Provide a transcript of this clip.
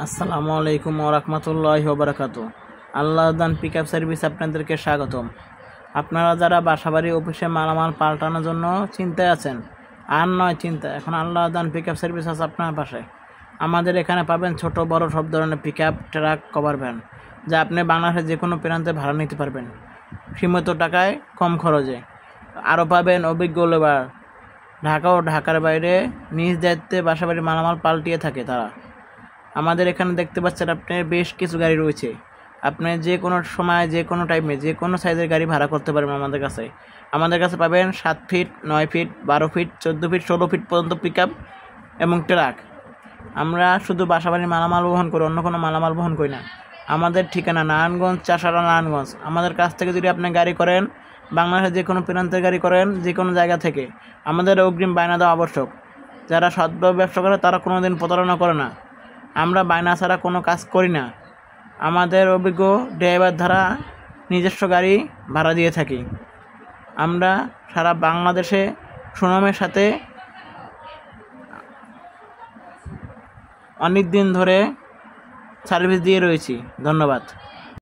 আসসালামু আলাইকুম ওয়া রাহমাতুল্লাহি ওয়া বারাকাতুহু। আল্লাহদান পিকআপ সার্ভিস আপনাদেরকে স্বাগতম। আপনারা যারা বাসাবাড়ি অফিসে মালামাল পাল্টানোর জন্য চিন্তায় আছেন, আর নয় চিন্তা, এখন আল্লাহদান পিকআপ সার্ভিস আছে আপনার পাশে। আমাদের এখানে পাবেন ছোট বড় সব ধরনের পিকআপ, ট্রাক, কভার ভ্যান, যা আপনি বাংলাদেশের যে কোনো প্রান্তে ভাড়া নিতে পারবেন সীমিত টাকায়, কম খরচে। আরও পাবেন অভিজ্ঞ লেবার, ঢাকা ও ঢাকার বাইরে নিজ দায়িত্বে বাসাবাড়ি মালামাল পাল্টিয়ে থাকে তারা। আমাদের এখানে দেখতে পাচ্ছেন আপনি বেশ কিছু গাড়ি রয়েছে। আপনি যে কোনো সময়, যে কোনো টাইমে, যে কোনো সাইজের গাড়ি ভাড়া করতে পারবেন আমাদের কাছে পাবেন 7 feet, 9 feet, 12 feet, 14 feet, 16 feet পর্যন্ত পিকআপ এবং ট্রাক। আমরা শুধু বাসাবাড়ির মালামাল বহন করি, অন্য কোনো মালামাল বহন করি না। আমাদের ঠিকানা নারায়ণগঞ্জ, চাষাড়া, নারায়ণগঞ্জ। আমাদের কাছ থেকে যদি আপনি গাড়ি করেন, বাংলাদেশের যে কোনো প্রান্তের গাড়ি করেন, যে কোনো জায়গা থেকে, আমাদের অগ্রিম বায়না দেওয়া আবশ্যক। যারা সৎভাবে ব্যবসা করে তারা কোনো দিন প্রতারণা করে না। আমরা বায়না ছাড়া কোনো কাজ করি না। আমাদের অভিজ্ঞ ড্রাইভার দ্বারা নিজস্ব গাড়ি ভাড়া দিয়ে থাকি। আমরা সারা বাংলাদেশে সুনামের সাথে অনেক দিন ধরে সার্ভিস দিয়ে রয়েছি। ধন্যবাদ।